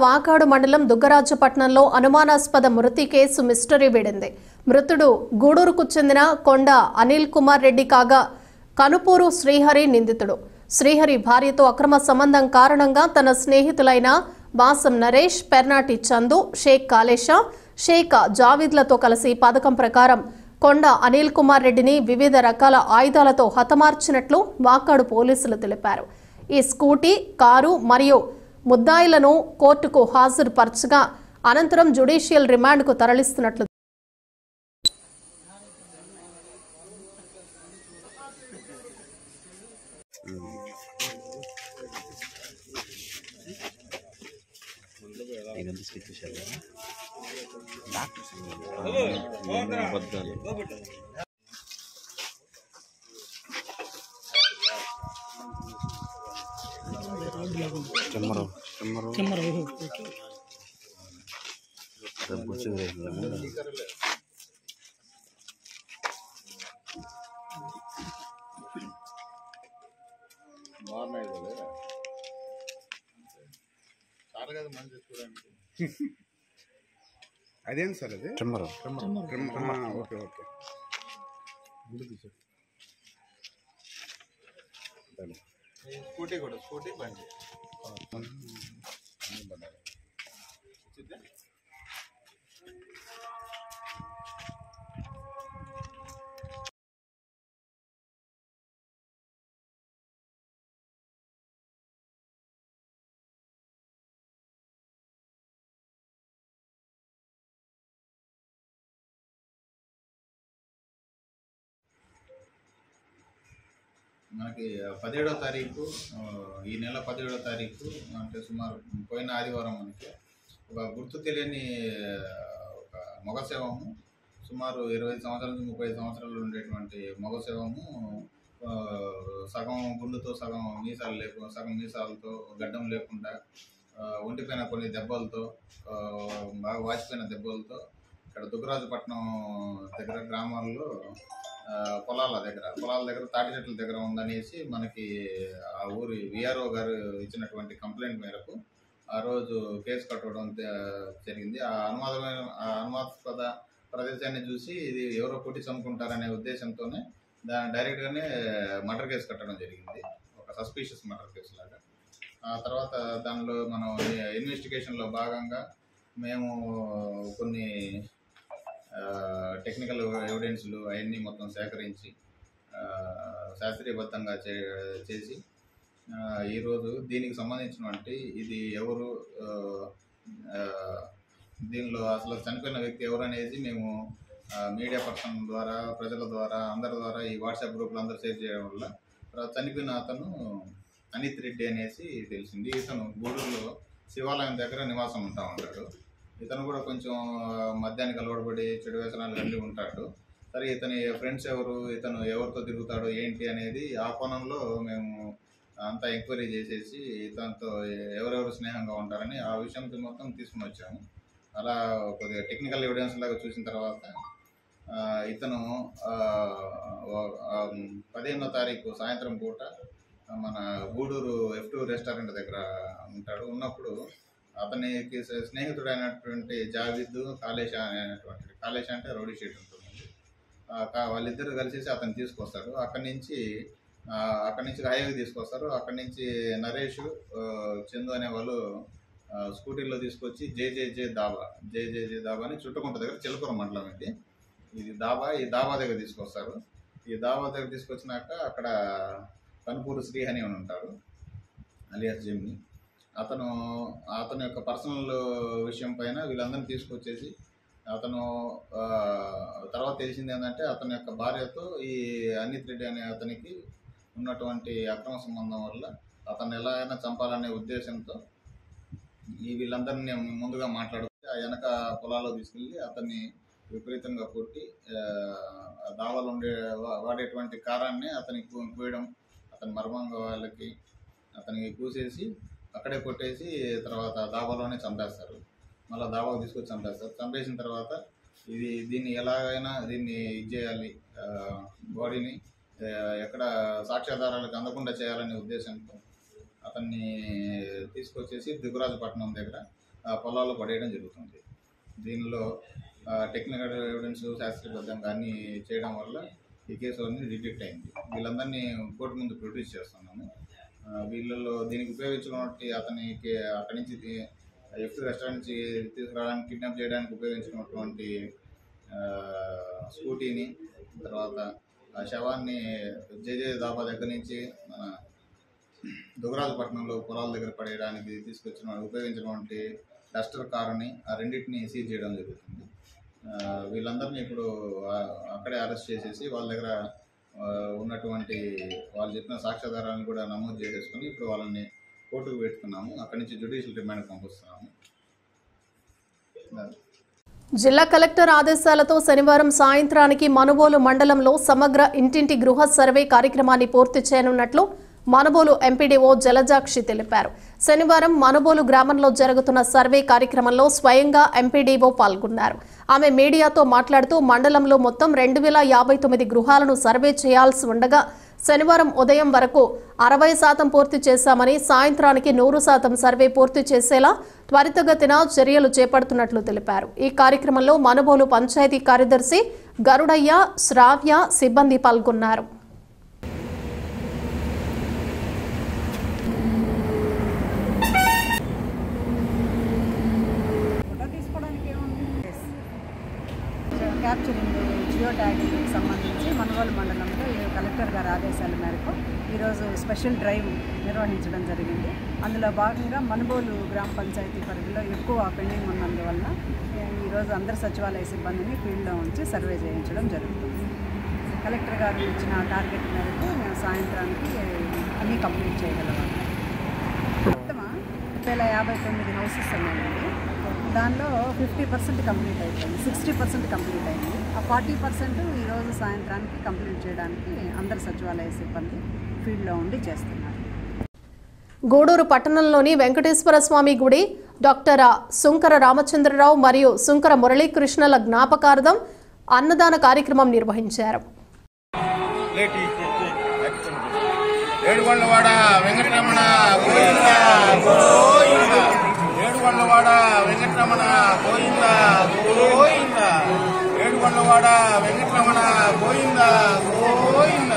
వాకాడు మండలం దుగ్గరాజపట్నంలో అనుమానాస్పద మృతి కేసు మిస్టరీ వీడింది. మృతుడు గూడూరుకు చెందిన కొండ అనిల్ కుమార్ రెడ్డి కాగా కనుపూరు శ్రీహరి నిందితుడు. శ్రీహరి భార్యతో అక్రమ సంబంధం కారణంగా తన స్నేహితులైన బాసం నరేష్, పెర్నాటి చందు, షేక్ కాలేషా, షేక్ జావీద్లతో కలిసి పథకం ప్రకారం కొండ అనిల్ కుమార్ రెడ్డిని వివిధ రకాల ఆయుధాలతో హతమార్చినట్లు వాకాడు పోలీసులు తెలిపారు. ఈ స్కూటీ, కారు మరియు ముద్దాయిలను కోర్టుకు హాజరుపరచగా అనంతరం జ్యుడిషియల్ రిమాండ్కు తరలిస్తున్నట్లు అదేంటి సార్ అది? Okay okay. స్కూటీ బండి మనకి 17వ తారీఖు, ఈ నెల 17వ తారీఖు అంటే సుమారు పోయిన ఆదివారం మనకి ఒక గుర్తు తెలియని ఒక మగశవము, సుమారు 25 సంవత్సరాల నుంచి 35 సంవత్సరాలు ఉండేటువంటి మగశవము, సగం గుండుతో సగం మీసాలు సగం మీసాలతో గడ్డం లేకుండా, ఒంటిపైన కొన్ని దెబ్బలతో, బాగా వాచిపోయిన దెబ్బలతో ఇక్కడ దుగ్గరాజపట్నం దగ్గర గ్రామాల్లో పొలాల దగ్గర తాటి చెట్ల దగ్గర ఉందనేసి మనకి ఆ ఊరి విఆర్ఓ గారు ఇచ్చినటువంటి కంప్లైంట్ మేరకు ఆ రోజు కేసు కట్టడం జరిగింది. ఆ అనుమానాస్పద ప్రదేశాన్ని చూసి ఇది ఎవరో కొట్టి చంపుకుంటారనే ఉద్దేశంతోనే డైరెక్ట్గానే మర్డర్ కేసు కట్టడం జరిగింది, ఒక సస్పీషియస్ మర్డర్ కేసు లాగా. ఆ తర్వాత దానిలో మనం ఇన్వెస్టిగేషన్లో భాగంగా మేము కొన్ని టెక్నికల్ ఎవిడెన్స్లు అవన్నీ మొత్తం సేకరించి శాస్త్రీయబద్ధంగా చేసి ఈరోజు దీనికి సంబంధించినటువంటి ఇది ఎవరు, దీనిలో అసలు చనిపోయిన వ్యక్తి ఎవరు అనేది మేము మీడియా పర్సన్ ద్వారా, ప్రజల ద్వారా, అందరి ద్వారా ఈ వాట్సాప్ గ్రూప్లో అందరూ షేర్ చేయడం వల్ల చనిపోయిన అతను అనిత్ రెడ్డి అనేసి తెలిసింది. ఇతను గూడూరులో శివాలయం దగ్గర నివాసం ఉంటా ఉంటాడు. ఇతను కూడా కొంచెం మద్యానికి అలవాటుపడి చెడు వ్యసనాలు కలిగి ఉంటాడు. సరే, ఇతని ఫ్రెండ్స్ ఎవరు, ఇతను ఎవరితో తిరుగుతాడు ఏంటి అనేది ఆ కోణంలో మేము అంతా ఎంక్వైరీ చేసేసి ఇతనితో ఎవరెవరు స్నేహంగా ఉంటారని ఆ విషయం మొత్తం తీసుకుని వచ్చాము. అలా కొద్దిగా టెక్నికల్ ఎవిడెన్స్ లాగా చూసిన తర్వాత ఇతను 15వ తారీఖు సాయంత్రం పూట మన గూడూరు F2 రెస్టారెంట్ దగ్గర ఉన్నప్పుడు అతనికి స్నేహితుడైనటువంటి జావీద్, కాలేషా అనేటువంటి, కాలేషా అంటే రౌడీ షీట్ ఉంటుంది, వాళ్ళిద్దరు కలిసేసి అతను తీసుకొస్తారు. అక్కడి నుంచి హైవేకి తీసుకొస్తారు. అక్కడి నుంచి నరేష్, చందు అనే వాళ్ళు స్కూటీలో తీసుకొచ్చి జేజేజే దాబా అని చుట్టుకుంట దగ్గర చిలకూరు మండలం ఇది దాబా. ఈ దాబా దగ్గర తీసుకొస్తారు. ఈ దాబా దగ్గర తీసుకొచ్చినాక అక్కడ కనుపూరు శ్రీహరి అని ఉంటారు, అలియాస్ జెమ్ని. అతని యొక్క పర్సనల్ విషయం పైన వీళ్ళందరినీ తీసుకొచ్చేసి అతను తర్వాత తెలిసింది ఏంటంటే అతని యొక్క భార్యతో ఈ అనిత్ రెడ్డి అనే అతనికి ఉన్నటువంటి అక్రమ సంబంధం వల్ల అతను ఎలా అయినా చంపాలనే ఉద్దేశంతో వీళ్ళందరినీ ముందుగా మాట్లాడుతూ ఆ వెనక పొలాల్లో తీసుకెళ్ళి అతన్ని విపరీతంగా కొట్టి దావాలు వాడేటువంటి కారాన్ని అతనికి కూయడం, అతని మర్మంగా వాళ్ళకి అతనికి కూసేసి అక్కడే కొట్టేసి తర్వాత దాబాలోనే చంపేస్తారు. మళ్ళీ దాబాకు తీసుకొచ్చి చంపేస్తారు. చంపేసిన తర్వాత దీన్ని ఎలాగైనా దీన్ని చేయాలి, బాడీని ఎక్కడ సాక్ష్యాధారాలకు అందకుండా చేయాలనే ఉద్దేశంతో అతన్ని తీసుకొచ్చేసి దుగ్గరాజపట్నం దగ్గర పొలాల్లో పడేయడం జరుగుతుంది. దీనిలో టెక్నికల్ ఎవిడెన్స్ శాస్త్రీయబద్ధంగా అన్నీ చేయడం వల్ల ఈ కేసు అనేది డిటెక్ట్ అయింది. వీళ్ళందరినీ కోర్టు ముందు ప్రొడ్యూస్ చేస్తున్నాము. వీళ్ళలో దీనికి ఉపయోగించినటువంటి అతనికి అక్కడి నుంచి F2 రెస్టారెంట్ నుంచి తీసుకురావడానికి కిడ్నాప్ చేయడానికి ఉపయోగించినటువంటి స్కూటీని, తర్వాత ఆ శవాన్ని జేజే దాబా దగ్గర నుంచి మన దుగ్గరాజపట్నంలో పొలాల దగ్గర పడేయడానికి ఉపయోగించినటువంటి డస్టర్ కారుని ఆ రెండింటిని సీజ్ చేయడం జరుగుతుంది. వీళ్ళందరినీ ఇప్పుడు అక్కడే అరెస్ట్ చేసేసి వాళ్ళ దగ్గర ఉన్నటువంటి వాళ్ళు చెప్పిన సాక్ష్యాధారాలను కూడా నమోదు చేసేసుకుని ఇప్పుడు వాళ్ళని కోర్టుకు పెట్టుకున్నాము. అక్కడి నుంచి జ్యుడిషియల్ రిమాండ్కి పంపిస్తున్నాము. జిల్లా కలెక్టర్ ఆదేశాలతో శనివారం సాయంత్రానికి మనుబోలు మండలంలో సమగ్ర ఇంటింటి గృహ సర్వే కార్యక్రమాన్ని పూర్తి చేయనున్నట్లు మనుబోలు ఎంపీడీఓ జలజాక్షి తెలిపారు. శనివారం మనుబోలు గ్రామంలో జరుగుతున్న సర్వే కార్యక్రమంలో స్వయంగా ఎంపీడీఓ పాల్గొన్నారు. ఆమె మీడియాతో మాట్లాడుతూ మండలంలో మొత్తం 2059 గృహాలను సర్వే చేయాల్సి ఉండగా శనివారం ఉదయం వరకు 60% పూర్తి చేశామని, సాయంత్రానికి 100% సర్వే పూర్తి చేసేలా త్వరితగతిన చర్యలు చేపడుతున్నట్లు తెలిపారు. ఈ కార్యక్రమంలో మనుబోలు పంచాయతీ కార్యదర్శి గరుడయ్య, శ్రావ్య సిబ్బంది పాల్గొన్నారు. క్యాప్చరింగ్ జియో ట్యాగింగ్కి సంబంధించి మనుగోలు మండలంలో కలెక్టర్ గారి ఆదేశాల మేరకు ఈరోజు స్పెషల్ డ్రైవ్ నిర్వహించడం జరిగింది. అందులో భాగంగా మనుబోలు గ్రామ పంచాయతీ పరిధిలో ఎక్కువ పెండింగ్ ఉన్నందువలన ఈరోజు అందరు సచివాలయ సిబ్బందిని ఫీల్డ్లో ఉంచి సర్వే చేయించడం జరుగుతుంది. కలెక్టర్ గారు ఇచ్చిన టార్గెట్ మేరకు మేము సాయంత్రానికి అన్నీ కంప్లీట్ చేయగలము. మొత్తం 2059 హౌసెస్ ఉన్నాయండి. దానిలో 50% కంప్లీట్ అయిపోయింది, 60% కంప్లీట్ అయింది. ఆ 40% ఈరోజు సాయంత్రానికి కంప్లీట్ చేయడానికి అందరు సచివాలయ సిబ్బంది ఫీల్డ్లో ఉండి చేస్తున్నారు. గూడూరు పట్టణంలోని వెంకటేశ్వర స్వామి గుడి, డాక్టర్ సుంకర రామచంద్రరావు మరియు సుంకర మురళీకృష్ణల జ్ఞాపకార్థం అన్నదాన కార్యక్రమం నిర్వహించారు. ఏడుగొండవాడ వెంకటరమణ గోవింద గోవింద, ఏడుగొండవాడ వెంకటరమణ గోవింద గోవింద, ఏడుగొండవాడ వెంకటరమణ గోవింద గోవింద.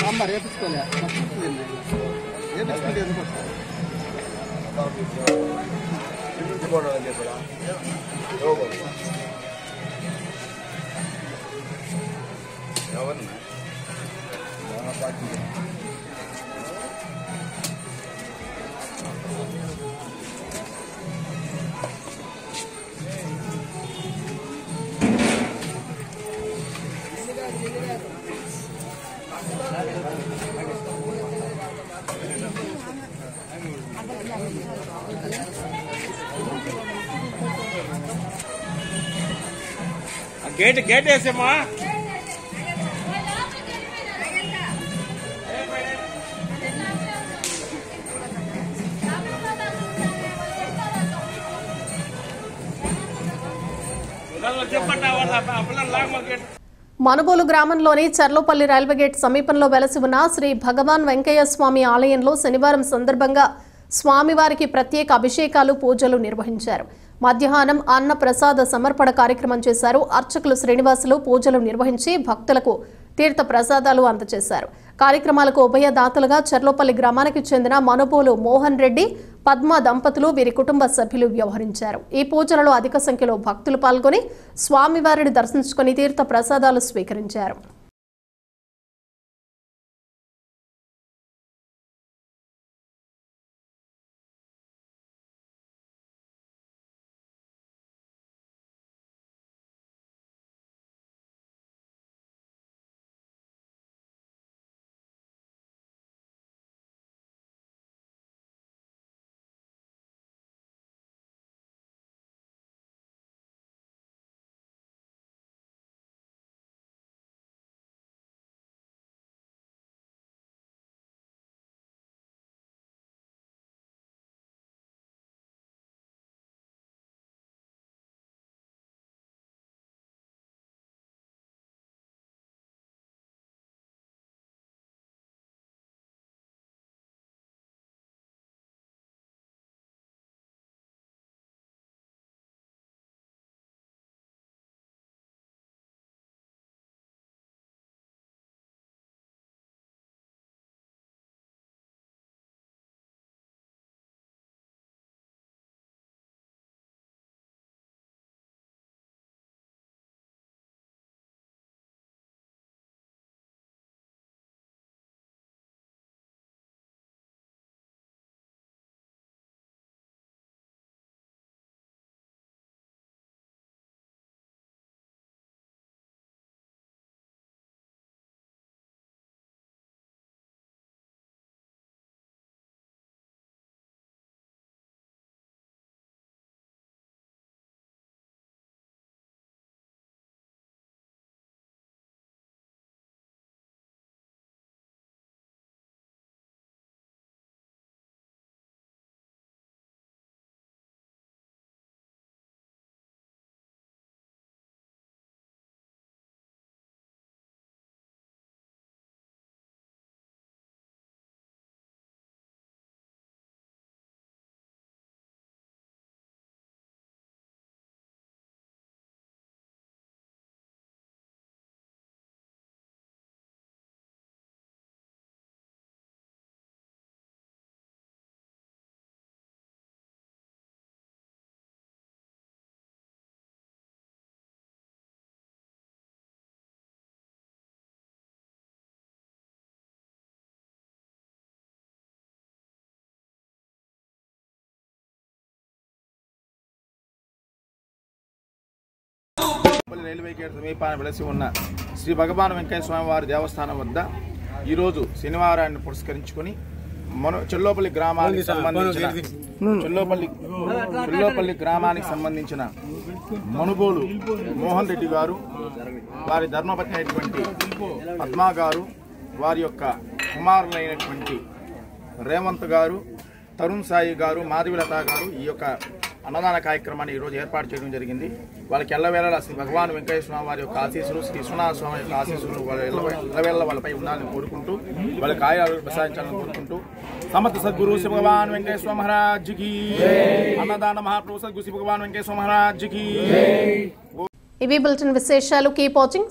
సాంబార్ వేపించుకోలే గేట్ వేసేమ్మా. మనుబోలు గ్రామంలోని చర్లోపల్లి రైల్వే గేట్ సమీపంలో వెలసి ఉన్న శ్రీ భగవాన్ వెంకయ్య స్వామి ఆలయంలో శనివారం సందర్భంగా స్వామివారికి ప్రత్యేక అభిషేకాలు పూజలు నిర్వహించారు. మధ్యాహ్నం అన్న ప్రసాద సమర్పణ కార్యక్రమం చేశారు. అర్చకులు శ్రీనివాసులు పూజలు నిర్వహించి భక్తులకు తీర్థ ప్రసాదాలు అందజేశారు. కార్యక్రమాలకు ఉభయదాతలుగా చర్లోపల్లి గ్రామానికి చెందిన మనుబోలు మోహన్ రెడ్డి, పద్మ దంపతులు, వీరి కుటుంబ సభ్యులు వ్యవహరించారు. ఈ పూజలలో అధిక సంఖ్యలో భక్తులు పాల్గొని స్వామివారిని దర్శించుకుని తీర్థ ప్రసాదాలు స్వీకరించారు. రైల్వే గేట్ సమీపాన వెలసి ఉన్న శ్రీ భగవాన్ వెంకయ్య స్వామి వారి దేవస్థానం వద్ద ఈరోజు శనివారాన్ని పురస్కరించుకొని చెల్లోపల్లి గ్రామానికి సంబంధించిన మనుబోలు మోహన్ రెడ్డి గారు, వారి ధర్మపత్ని అయినటువంటి పద్మా గారు, వారి యొక్క కుమారులైనటువంటి రేవంత్ గారు, తరుణ్ సాయి గారు, మాధవిలత గారు ఈ యొక్క అన్నదాన కార్యక్రమాన్ని ఈరోజు ఏర్పాటు చేయడం జరిగింది. వాళ్ళకి ఎల్లవేళలా శ్రీ భగవాన్ వెంకటేశ్వర స్వామి వారి యొక్క ఆశీస్సులు, శ్రీ విశ్వనాథ స్వామి యొక్క ఆశీస్సులు వాళ్ళ ఎల్లవేళ వాళ్ళపై ఉండాలని కోరుకుంటూ, వాళ్ళకి ఆయురాలు ప్రసాదించాలని కోరుకుంటూ, సమర్థ సద్గురు శ్రీ భగవాన్ వెంకటేశ్వర మహారాజ్కి, అన్నదాన మహాప్రభు సద్గురు శ్రీ భగవాన్ వెంకటేశ్వర మహారాజ్కి. ఇవి బులెటిన్ విశేషాలు. Keep watching.